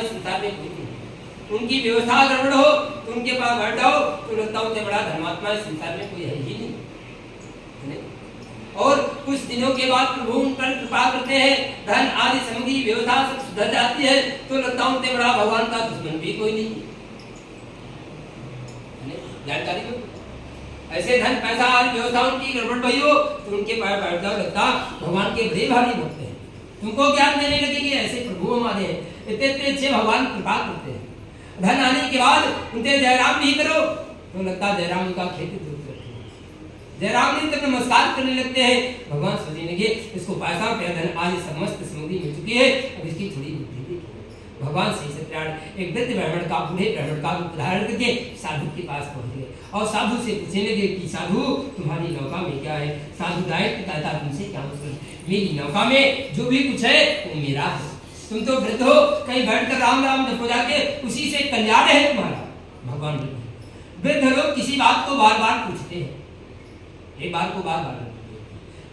इस संसार में कोई नहीं। उनकी व्यवस्था गड़बड़ हो तो उनके पास बैठ जाओ तो लगता है उनसे बड़ा धर्मात्मा इस संसार में कोई है ही नहीं। और कुछ दिनों के बाद प्रभु उन पर कृपा करते हैं, धन आदि सामग्री व्यवस्था सब सुधर जाती है तो लगता है उनसे बड़ा भगवान का दुश्मन भी कोई नहीं। जानकारी में ऐसे धन पैसा आदि व्यवस्था उनकी गड़बड़ भई हो तो उनके पास बैठ जाओ लगता भगवान के बड़े भारी भक्त हैं, तुमको ज्ञान देने लगेंगे। ऐसे प्रभु हमारे इतने अच्छे भगवान कृपा करते हैं। धन आने के बाद उनसे जयराम भी करो तो लगता जयराम उनका खेती दूर करते हैं। जयराम जी तक नमस्कार करने लगते हैं। भगवान सोचने लगे इसको पैसा धन आदि समस्त सामग्री मिल चुकी है, अब इसकी थोड़ी बुद्धि देखो। भगवान श्री सत्यनारायण एक वृद्ध ब्राह्मण का बूढ़े ब्राह्मण का उदाहरण करके साधु के पास पहुंच गए और साधु से पूछने लगे कि साधु तुम्हारी नौका में क्या है। साधु डायरेक्ट कहता तुमसे क्या मतलब, मेरी नौका में जो भी कुछ है वो मेरा है। तुम तो वृद्ध हो, कहीं बैठकर राम राम जपो जाके उसी से कल्याण है तुम्हारा। भगवान वृद्ध लोग किसी बात को बार बार पूछते हैं, एक बात को बार बार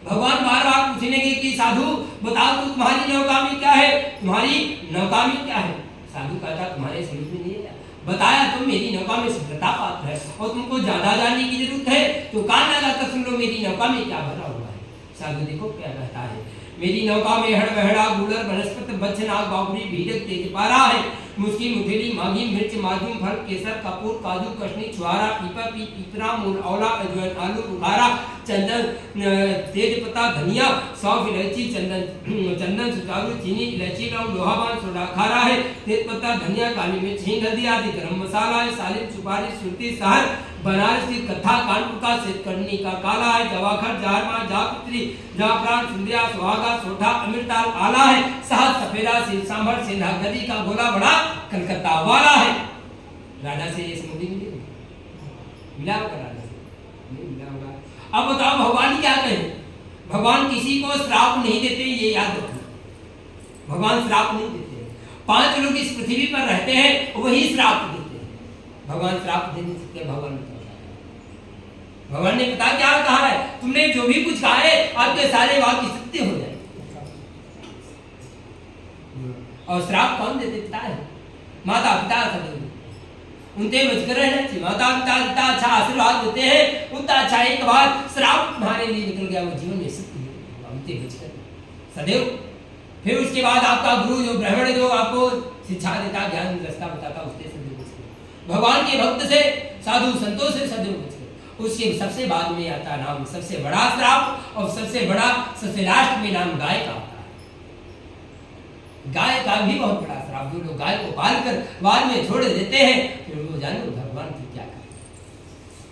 भगवान बार बार पूछने लगे कि साधु बताओ तो तुम्हारी नौका में क्या है, तुम्हारी नौका में क्या है। साधु कहता तुम्हारे समझ में नहीं है, बताया तो मेरी नौका में शुद्धता पात्र है और तुमको ज्यादा जानने की जरूरत है तो कान लगाकर सुन लो मेरी नौका में क्या भरा हुआ है। साधु देखो क्या कहता है, मेरी नौका में हड़ बहड़ा गुलर वनस्पति बच्छनाग बाबरी भीड़क तेज पारा है, मुस्की मुठेली मागी मिर्च माजूम फल केसर कपूर काजू कशनी छुआरा पीपा पीपरा मूल औला अजवाइन आलू बुखारा चंदन तेज पत्ता धनिया सौंफ इलायची चंदन सुचारू चीनी इलायची लौंग लोहाबान सोडा खारा है, तेज पत्ता धनिया काली मिर्च हींग हल्दी आदि गरम मसाला है, सालिम सुपारी सुरती सहर बनारस की कथा कानपुर का सिद्धकर्णी का काला है, जवाखर जारमा जापत्री जाफरान सिंधिया सुहागा सोठा अमृताल आला है, सहद सफेदा सिंह सांभर सिंधा गदी का गोला बड़ा कलकत्ता वाला है। राजा से ये समझ मिला होगा, राजा से नहीं मिला होगा। अब बताओ भगवान क्या कहे, भगवान किसी को श्राप नहीं देते, ये याद रखना। भगवान श्राप नहीं देते, 5 लोग इस पृथ्वी पर रहते हैं वही श्राप देते हैं, भगवान श्राप दे नहीं सकते। भगवान ने पता क्या कहा है, तुमने जो भी कुछ कहा है आपके सारे वाक्य सत्य हो जाए। और श्राप कौन देते पिता है, माता पिता सदैव उनसे बचकर रहना चाहिए। माता पिता जितना अच्छा आशीर्वाद देते हैं उतना अच्छा एक बार श्राप तुम्हारे लिए निकल गया वो जीवन में सत्य उनसे बचकर सदैव। फिर उसके बाद आपका गुरु जो ब्राह्मण जो आपको शिक्षा देता ज्ञान रास्ता बताता उससे सदैव बचकर, भगवान के भक्त से साधु संतों से सदैव बचकर। उसके सबसे बाद में आता नाम सबसे बड़ा श्राप और सबसे बड़ा सबसे लास्ट में नाम गाय का आता है। गाय का भी बहुत बड़ा श्राप, जो लोग गाय को पाल कर बाद में छोड़ देते हैं फिर वो जानो भगवान की क्या करे।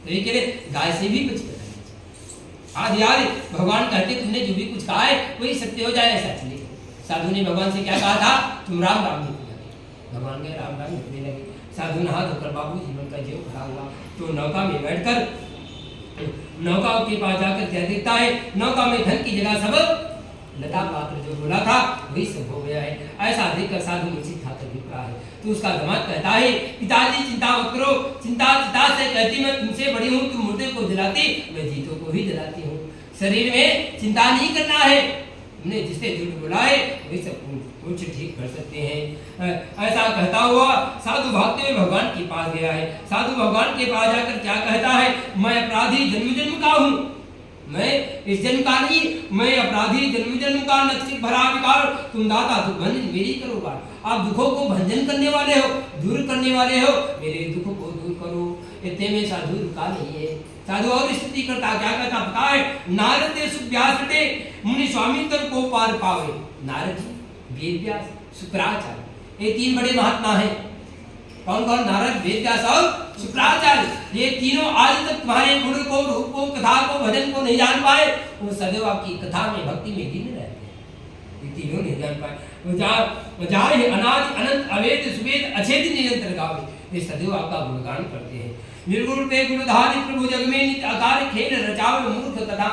तो ये गाय से भी बच कर आदि आदि भगवान कहते तुमने जो भी कुछ कहा है वही सत्य हो जाए ऐसा चले। साधु ने भगवान से क्या कहा था, तुम राम राम निकले लगे। भगवान के राम राम निकलने लगे। साधु नहा धोकर बाबू जीवन का जीव खड़ा हुआ तो नौका में बैठकर नौका के पास जाकर क्या देखता है, नौका में धन की जगह सब लता पात्र जो बोला था वही सब हो गया है। ऐसा देखकर साधु मूर्छित खाकर गिर रहा है तो उसका दामाद कहता है पिताजी चिंता मत करो, चिंता चिता से कहती मैं तुमसे बड़ी हूँ, तुम मुर्दे को जलाती मैं जीतों को भी जलाती हूँ। शरीर में चिंता नहीं करना है, हमने जिससे झूठ बोला है वही सब कुछ ठीक कर सकते हैं। ऐसा कहता हुआ साधु भागते हुए भगवान के पास गया है। साधु भगवान के पास जाकर क्या कहता है, मैं अपराधी जन्म जन्म का हूँ, मैं इस जन्म का नहीं, मैं अपराधी जन्म जन्म का नक्षिक भरा विकार, तुम दाता दुख भंजन मेरी करोगा। आप दुखों को भंजन करने वाले हो, दूर करने वाले हो, मेरे दुखों को दूर करो। इतने में साधु रुका नहीं है। साधु और स्तुति करता क्या कहता पता है, नारद सुख व्यास मुनि स्वामी तर को पार पावे। नारद जी, वेद व्यास, शुक्राचार्य, ये 3 बड़े महात्मा हैं। कौन कौन, नारद, वेद व्यास और शुक्राचार्य। ये तीनों आज तक तुम्हारे गुण को, रूप को, कथा को, भजन को नहीं जान पाए, वो सदैव आपकी कथा में भक्ति में लीन रहते हैं। ये तीनों नहीं जान पाए। जाए अनादि अनंत अवेद सुवेद अछेद निरंतर गावे, ये सदैव आपका गुणगान करते हैं। निर्गुण पे गुणधारी प्रभु जग में नित्य आकार खेल रचावे मूर्ख तथा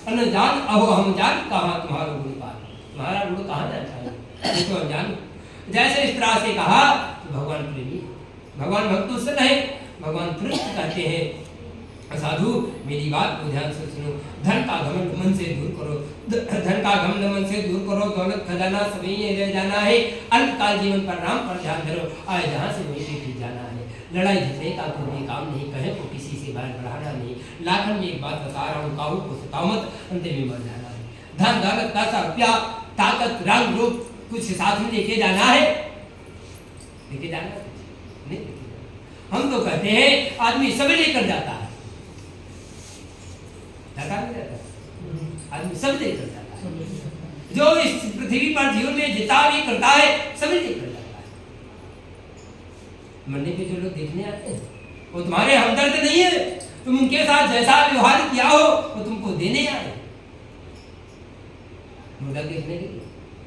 अनजान अहो हम जान कहाँ तुम्हारा गुण पार, तुम्हारा गुण कहाँ जाता है तो अनजान। जैसे इस तरह से कहा तो भगवान प्रेमी, भगवान भक्त से नहीं, भगवान तुरंत कहते हैं साधु मेरी बात को ध्यान से सुनो। धन का घमंड मन से दूर करो, धन का घमंड मन से दूर करो। दौलत खजाना सभी रह जाना है। अल्पकाल जीवन पर राम पर ध्यान धरो, आए जहाँ से वहीं पे फिर जाना है। लड़ाई झगड़े का कोई काम नहीं, कहे को किसी से बात बढ़ाना नहीं। लाखन में एक बात बता रहा हूँ, काहू को सतामत, अंत में मर जाना है। धन दौलत पैसा रुपया ताकत रंग रूप कुछ साथ में लेके जाना है, लेके जाना है नहीं। हम तो कहते हैं आदमी सब लेकर जाता है, आदमी सब लेकर जाता है। जो इस पृथ्वी पर जीवन में जितना भी करता है सब लेकर जाता है। मरने पे जो लोग देखने आते हैं वो तुम्हारे हमदर्द नहीं है। तुम उनके साथ जैसा व्यवहार किया हो वो तुमको देने आए मुर्दा देखने के लिए।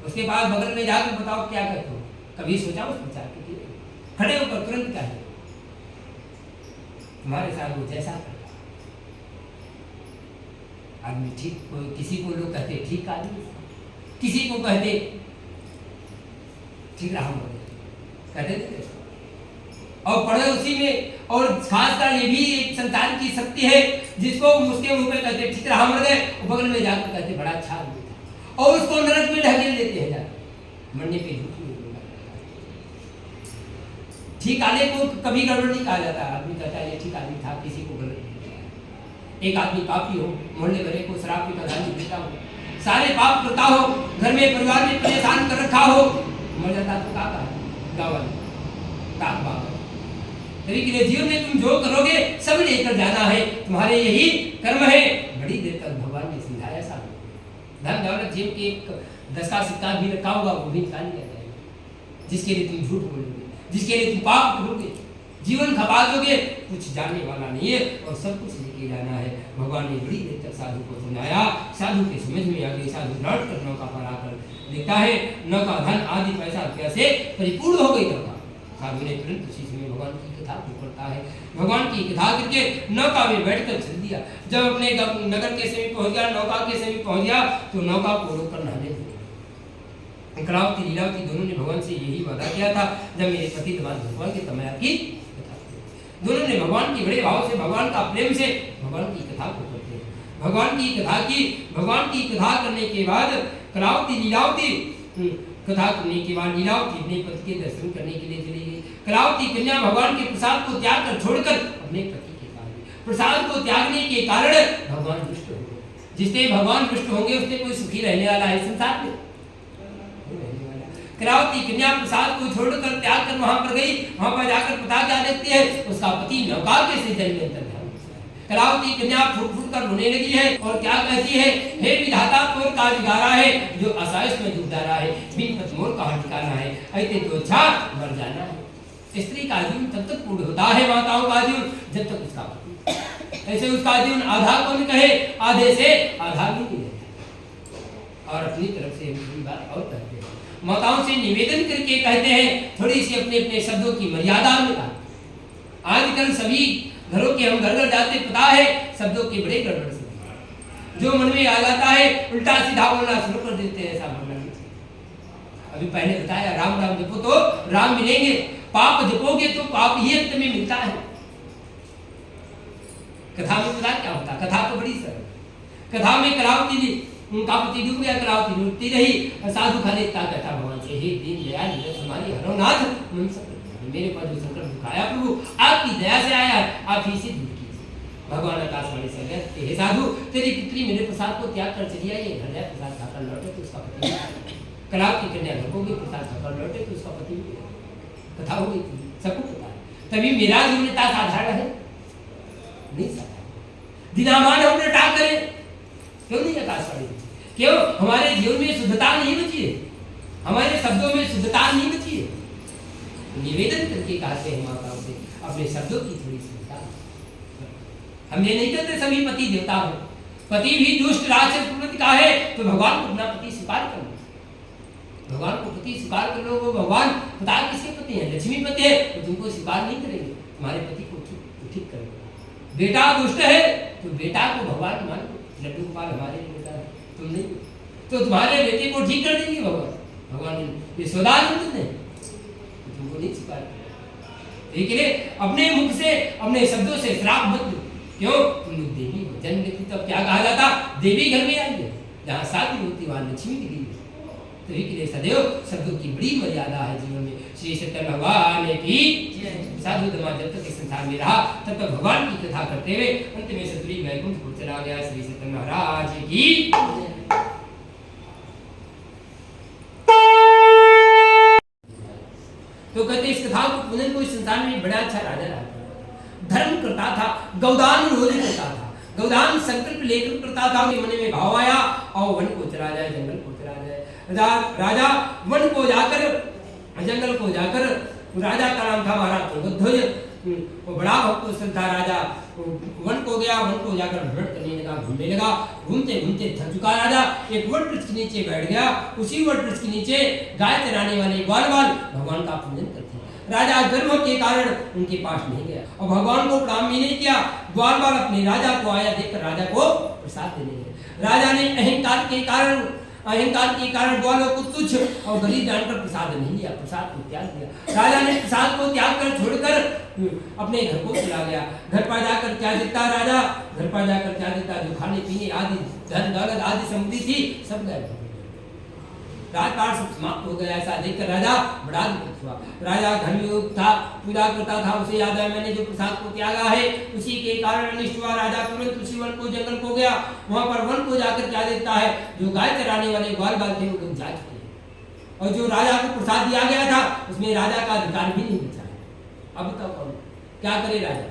उसके बाद बगल में जाकर बताओ क्या करते हो, कभी सोचा उस विचार के लिए? खड़े होकर तुरंत क्या है तुम्हारे साथ वो जैसा करता आदमी ठीक, किसी को लोग कहते ठीक आदमी, किसी को कहते ठीक रहा कहते थे। और पढ़े उसी में, और खासकर ये भी एक संतान की शक्ति है जिसको उसके मुंह पे कहते ठीक रहा मर गए, बगल में जाकर कहते बड़ा अच्छा आदमी था, और उसको नरक में ढकेल देते हैं जाकर मरने पे। ठीक आने को कभी गड़बड़ नहीं कहा जाता। आदमी कहता है ये ठीक आदमी था, किसी को गलत नहीं किया। एक आदमी पापी हो, मोहल्ले भरे को शराब पीकर गाली देता हो, सारे पाप करता हो, घर में परिवार में परेशान कर रखा हो, मर जाता तो का गावल ताक बाबा। तभी के लिए जीवन में तुम जो करोगे सब लेकर जाना है, तुम्हारे यही कर्म है। बड़ी देर तक भगवान ने समझाया सा धन दौलत जेब के 10 का सिक्का भी रखा होगा वो भी निकाल लिया जाएगा। जिसके लिए तुम झूठ बोलोगे, जिसके लिए तुम पाप करोगे, जीवन खपा दोगे, कुछ जाने वाला नहीं है और सब कुछ लेके जाना है। भगवान ने बड़ी देर तक साधु को समझाया, साधु के समझ में आ गई। साधु लौट कर नौका पर आकर देखता है नौका धन आदि पैसा रुपया से परिपूर्ण हो गई नौका। साधु ने तुरंत उसी समय भगवान की कथा को करता है, भगवान की कथा करके नौका में बैठकर चल दिया। जब अपने नगर के समीप पहुंच गया, नौका के समीप पहुंच गया तो नौका को रोककर नहाने लगा। कलावती लीलावती दोनों ने भगवान से यही वादा किया था, जब मेरे पति दमाद भगवान के तमया की कथा। दोनों ने भगवान की बड़े भाव से, भगवान का प्रेम से भगवान की कथा को करते हैं। भगवान की कथा की, भगवान की कथा करने के बाद कलावती लीलावती कथा करने के बाद लीलावती अपने पति के दर्शन करने के लिए चली गई। कलावती कन्या भगवान के प्रसाद को त्याग कर छोड़कर अपने पति के पास गई। प्रसाद को त्यागने के कारण भगवान रुष्ट हो गए। जिससे भगवान रुष्ट होंगे उससे कोई सुखी रहने वाला है संसार में? कलावती कन्या प्रसाद को छोड़कर त्याग कर वहां पर गई। वहां पर जाकर पता क्या देखती है, उसका पति नौका के से जल में अंतर। कलावती कन्या फूट फूट कर रोने लगी है और क्या कहती है, हे विधाता तोर का बिगाड़ा है, जो असहाय में डूब रहा है, बिन पत मोर कहाँ ठिकाना है, ऐसे तो अच्छा मर जाना है। स्त्री का जीवन तब तक पूर्ण होता है, माताओं का जीवन जब तक उसका पति, ऐसे उसका जीवन आधा कौन कहे, आधे से आधा भी नहीं। और अपनी तरफ से बात और कहते हैं, माताओं से निवेदन करके कहते हैं थोड़ी सी अपने अपने शब्दों की मर्यादा में। आजकल सभी घरों के हम घर घर जाते, पता है शब्दों के बड़े गड़बड़ से जो मन में आ जाता है उल्टा सीधा बोलना शुरू कर देते हैं। ऐसा बोलना नहीं। अभी पहले बताया राम राम जपो तो राम मिलेंगे, पाप जपोगे तो पाप ही अंत में मिलता है। कथा में पता क्या होता, कथा तो बड़ी सरल। कथा में कलावती उनका पति डूब गया, कलावती लुटती रही, साधु खाने इतना कहता भगवान से, हे दीन दयाल हमारी हरोनाथ मन मेरे पर जो संकट दुखाया प्रभु आपकी दया से आया, आप ही से दूर कीजिए। भगवान आकाशवाणी से कहते, हे साधु तेरी पुत्री मेरे प्रसाद को त्याग कर चली आई है, घर जाए प्रसाद खाकर लौटे तो उसका पति। कलावती कन्या घर को गई, प्रसाद खाकर लौटे तो उसका पति। कथा हो गई थी, सबको पता है। तभी मेरा जीवन इतना साधारण है नहीं साधारण। दिनामान हम रटा करें क्यों नहीं आकाशवाणी, क्यों हमारे जीवन में शुद्धता नहीं बची है, हमारे शब्दों में शुद्धता नहीं बची है। निवेदन करके कहते हैं माताओं से अपने शब्दों की थोड़ी शुद्धता। हम ये नहीं कहते सभी पति देवता हो, पति भी दुष्ट राक्षस प्रवृत्ति का है तो भगवान को अपना पति स्वीकार कर लो। भगवान को पति स्वीकार कर लो, वो भगवान पता किसके पति है, लक्ष्मी पति है तो तुमको स्वीकार नहीं करेंगे, तुम्हारे पति को ठीक करेंगे। बेटा दुष्ट है तो बेटा को भगवान मान लो, लड्डू गोपाल हमारे बेटा है तुम नहीं, तो तुम्हारे बेटे को ठीक कर देंगे भगवान। भगवान यशोदानंद ने तुमको नहीं स्वीकार, इसलिए अपने मुख से अपने शब्दों से श्राप मत दो क्यों? तुम लोग देवी को जन्म देती तो क्या कहा जाता? देवी घर में आई है, जहाँ शादी होती वहाँ लक्ष्मी दिखी है। तो ये लिए सदैव शब्दों की बड़ी मर्यादा है जीवन में। श्री सत्य भगवान की साधु धर्मा जब तक इस संसार में रहा तब तक भगवान की कथा करते हुए अंत में सतुरी वैकुंठ को चला गया। श्री सत्य महाराज की। तो कहते इस कथा को पुनः को इस संसार में बड़ा अच्छा राजा रहा, धर्म करता था, गौदान रोज करता था, गौदान संकल्प लेकर करता था। मन में भाव आया और वन को चला जाए, जंगल को चला जाए। राजा वन को जाकर, जंगल को जाकर, राजा का नाम था महाराज तुंगध्वज, वो बड़ा भक्त श्रद्धा राजा वन को गया। वन को जाकर भ्रमण करने लगा, घूमने लगा। घूमते घूमते थक चुका राजा एक वट वृक्ष के नीचे बैठ गया। उसी वट वृक्ष के नीचे गाय चराने वाले ग्वालवाल भगवान का पूजन करते। राजा गर्व के कारण उनके पास नहीं गया और भगवान को प्रणाम भी नहीं किया। ग्वालवाल अपने राजा को आया देखकर राजा को प्रसाद देने लगे। राजा ने अहंकार के कारण ग्वालों को तुच्छ और गरीब जानकर प्रसाद नहीं लिया, प्रसाद को त्याग दिया। राजा ने प्रसाद को त्याग कर छोड़कर अपने घर को चला गया। घर पर जाकर क्या देखता राजा? घर पर जाकर क्या देखता? जो खाने पीने आदि धन दौलत आदि समृद्धि थी सब गायब। राजपाट सब समाप्त हो गया। ऐसा देखकर राजा बड़ा दुखित हुआ। राजा धर्मयोग था, पूजा करता था, उसे याद है मैंने जो प्रसाद को त्यागा है उसी के कारण अनिष्ट हुआ। राजा तुरंत उसी वन को जंगल को गया। वहां पर वन को जाकर क्या देखता है? जो गाय चराने वाले ग्वालवाल थे वो लोग जा चुके हैं और जो राजा को प्रसाद दिया गया था उसमें राजा का अधिकार भी नहीं बचा है। अब बताओ कौन क्या करे राजा?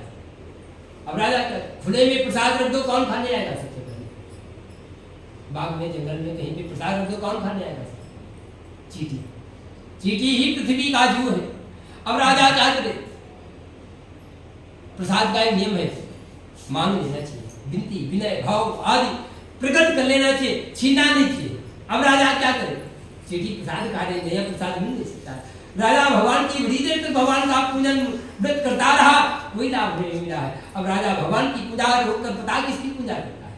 अब राजा खुले में प्रसाद रख दो, कौन खाने आएगा? सबसे पहले बाग में जंगल में कहीं पे प्रसाद रख दो, कौन खाने आएगा? चींटी। चींटी ही पृथ्वी का जीव है। अब राजा क्या करे? प्रसाद का एक नियम है, मांग लेना चाहिए, विनती विनय भाव आदि प्रकट कर लेना चाहिए, छीनना नहीं चाहिए। अब राजा क्या करे? चींटी प्रसाद खा रही, नया प्रसाद नहीं दे सकता। राजा भगवान की बड़ी देर तक भगवान का पूजन व्रत करता रहा, कोई लाभ नहीं मिला है। अब राजा भगवान की पूजा रोककर पता किसकी पूजा करता है?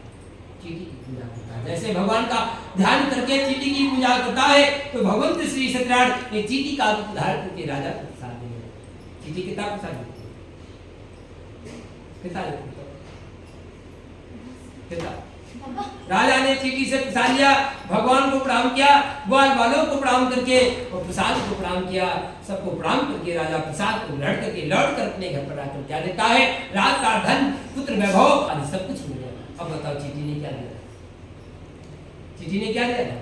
चींटी की पूजा करता है। जैसे भगवान का ध्यान करके चींटी की पूजा करता है तो भगवंत श्री सत्यनारायण एक चींटी का रूप धारण करके राजा को प्रसाद देंगे। चींटी कितना प्रसाद देती है? कितना? राजा ने चींटी से प्रसाद लिया, भगवान को प्रणाम किया, ग्वालवालों को प्रणाम करके और प्रसाद को प्रणाम किया। सबको प्रणाम करके राजा प्रसाद को लौट कर अपने घर पर आकर क्या देता है? रात का धन पुत्र वैभव आदि सब कुछ मिल गया। अब बताओ चींटी ने क्या दिया? चींटी ने क्या दिया था?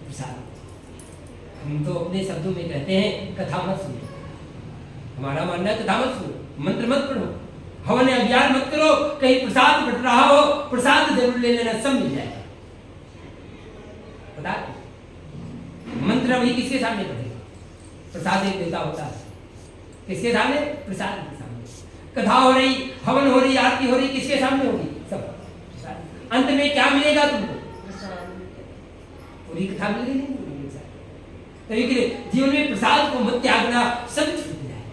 प्रसाद। हम तो अपने शब्दों में कहते हैं कथा मत सुनो, हमारा मानना है कथा मत सुनो, मंत्र मत पढ़ो, हवन अभियान मत करो, कहीं प्रसाद बट रहा हो प्रसाद जरूर ले लेना, सब मिल जाएगा। पता है मंत्र अभी किसके सामने पढ़ेगा? प्रसाद एक देवता होता है, किसके सामने? प्रसाद के सामने। कथा हो रही, हवन हो रही, आरती हो रही, किसके सामने होगी? सब प्रसाद। अंत में क्या मिलेगा तुमको? पूरी कथा मिल गई। तभी के लिए जीवन में प्रसाद को मत त्यागना, सब छूट जाए।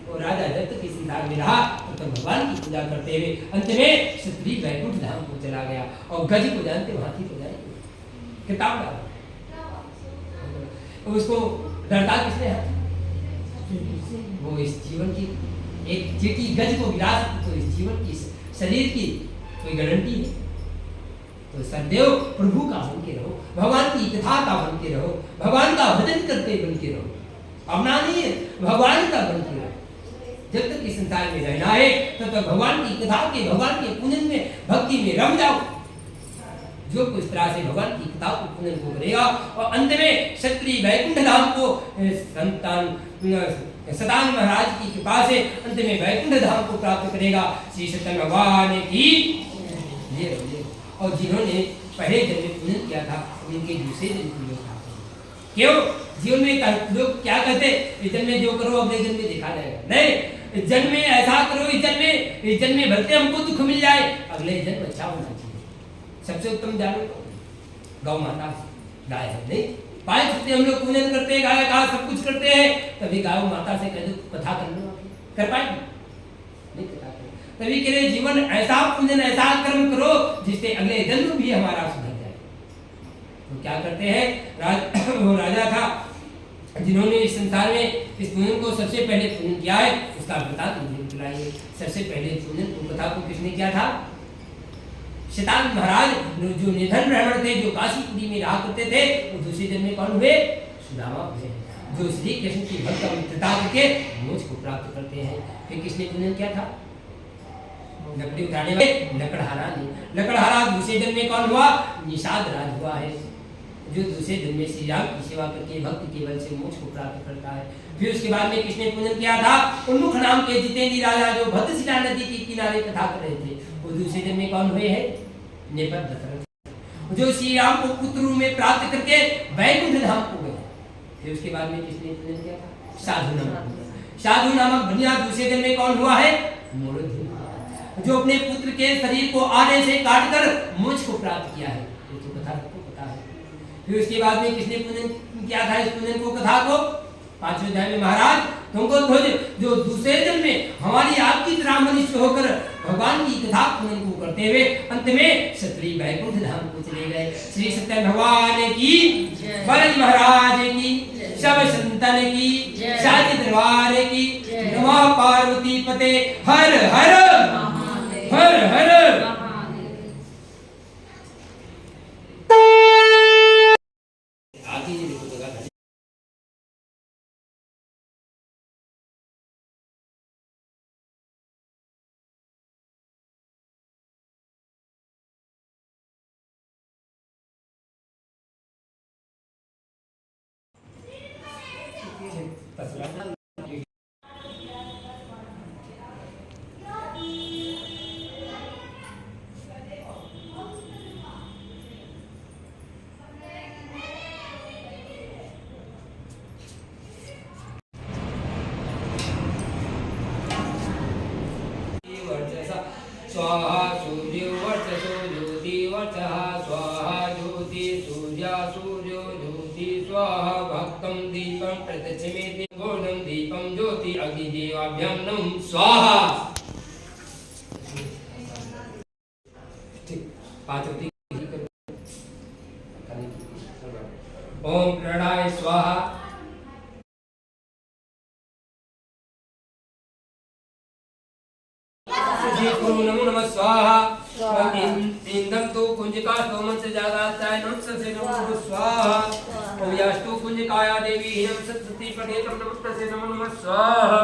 और राजा जब तक इस संसार में रहा तो भगवान की पूजा करते हुए अंत में सतुरी वैकुंठ धाम को चला गया। और गज को जानते हाथी को जाए किताब डाला उसको डरता किसने है? वो इस जीवन की एक चींटी गज को गिरा सकती तो इस जीवन की शरीर की कोई गारंटी है? तो सदैव प्रभु का बन के रहो, भगवान की कथा का बन के रहो, भगवान का भजन करते बन के रहो। अपना नहीं है, भगवान का बन के रहो। जब तक इस संसार में रहना है तब तक भगवान की कथा के, भगवान के पूजन में, भक्ति में रम जाओ। जो कुछ तरह से भगवान की कथा को पूजन को करेगा और अंत में क्षत्रिय वैकुंठ धाम को सदान महाराज की कृपा से अंत में वैकुंठ धाम को प्राप्त करेगा। श्री सत्य भगवान की। और जिन्होंने पहले जन्म में पूजन किया था उनके दूसरे जन्म में था। क्यों? जीवन में लोग क्या कहते? इस जन्म में जो करो अगले जन्म में देखा जाएगा। नहीं, इस जन्म में ऐसा करो, इस जन्म में भलते हमको दुख मिल जाए, अगले जन्म अच्छा होना चाहिए। सबसे उत्तम जानो गौ माता गाय है। नहीं पाए छुट्टी हम लोग पूजन करते हैं, गाय का सब कुछ करते हैं, तभी गाय माता से कह दो कथा कर लो, कर पाएगी? नहीं कर पाते। तभी के लिए जीवन ऐसा पूजन, ऐसा कर्म करो जिससे अगले जन्म भी हमारा सुधर जाए। तो क्या करते हैं? वो राजा था, जिन्होंने इस संसार में इस पूजन को सबसे पहले पूजन किया है उसका बता दिलाइए। सबसे पहले पूजन कथा को किसने किया था? शतान महाराज जो निधन ब्राह्मण थे, जो काशीपुरी में रहा करते थे, वो दूसरे जन्म में कौन हुए? सुदामा हुए, जो श्री कृष्ण की भक्त मित्रता करके मोक्ष को प्राप्त करते हैं। फिर किसने पूजन किया था? लकड़ी उठाने वाले लकड़हारा ने। लकड़हारा दूसरे जन्म में कौन हुआ? निषाद राज हुआ है, जो दूसरे जन्म में श्री राम की सेवा करके भक्त केवल से मोक्ष को प्राप्त करता है। फिर उसके बाद में किसने पूजन किया था? उन्मुख नाम के जितेंद्र राजा, जो भद्रशिला नदी के किनारे कथा कर रहे थे, वो दूसरे जन्म में कौन हुए हैं? नेपथ दशरथ, जो श्री राम को पुत्र रूप में प्राप्त करके वैकुंठ धाम को गए। फिर उसके बाद में किसने पूजन किया था? साधु नामक। साधु नामक बनिया दूसरे जन्म में कौन हुआ है? मोरध्वज, जो अपने पुत्र के शरीर को आने से काटकर मोक्ष को प्राप्त किया है। ये तो कथा सबको पता है। फिर उसके बाद में किसने पूजन किया था? इस पूजन को कथा को 5वें अध्याय में महाराज तुमको ध्वज, जो दूसरे जन्म में हमारी आपकी तरह मनुष्य होकर भगवान की कथा पूजन को करते हुए अंत में क्षत्रिय वैकुंठ धाम को चले गए। श्री सत्य भगवान की, बलि महाराज की, सब संतन की, साच दरबार की, नमः पार्वती पते, हर हर हर हर। आगे देखो जगह स्वाहा सूर्यो वर्चसो ज्योति वर्चः स्वाहा ज्योति सूर्या सूर्यो ज्योति स्वाहा भक्तं दीपं प्रत्यक्षमेति घोरं दीपं ज्योति अग्निदेवाभ्यां नमः स्वाहा। पांचवती ओम प्रणय स्वाहा। नमो नमः स्वाहा। इंदम तो कुंजिका स्तोमंत जागाताय नमस्ते नमो स्वाहा। ओम यास्तु कुंजिकाया देवी हिरं सत्सति पठेतम नमस्ते नमो नमः स्वाहा।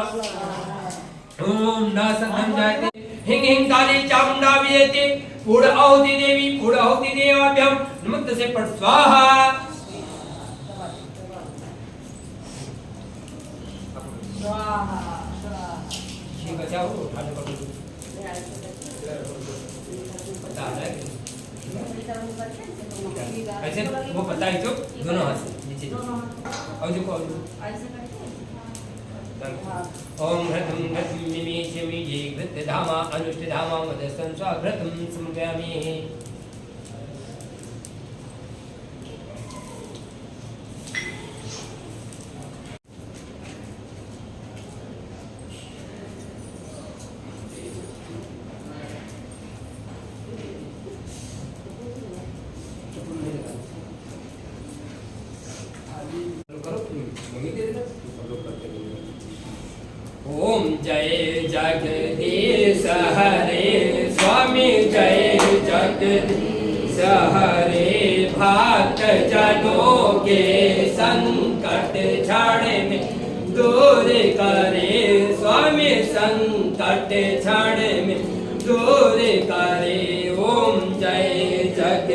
ओम नासदं जायते हिंग हिंग काली चामुंडा वियते पूर्ण आहुति देवी पूर्ण आहुति देवाभ्यां नमस्ते पठ स्वाहा। स्वाहा ये बचाओ उठाने को पता है ऐसे वो पता है जो दोनों हाथ से नीचे और जो ओम ह्रदं ह्रदं निमेषमि ये घृतधामा अनुष्ठधामा मदस्तं स्वाघृतं समर्पयामि। ओम जय जगदीश हरे स्वामी जय जगदीश हरे भक्त जनों के संकट क्षण में दूर करे स्वामी संकट क्षण में दूर करे। ओम जय जग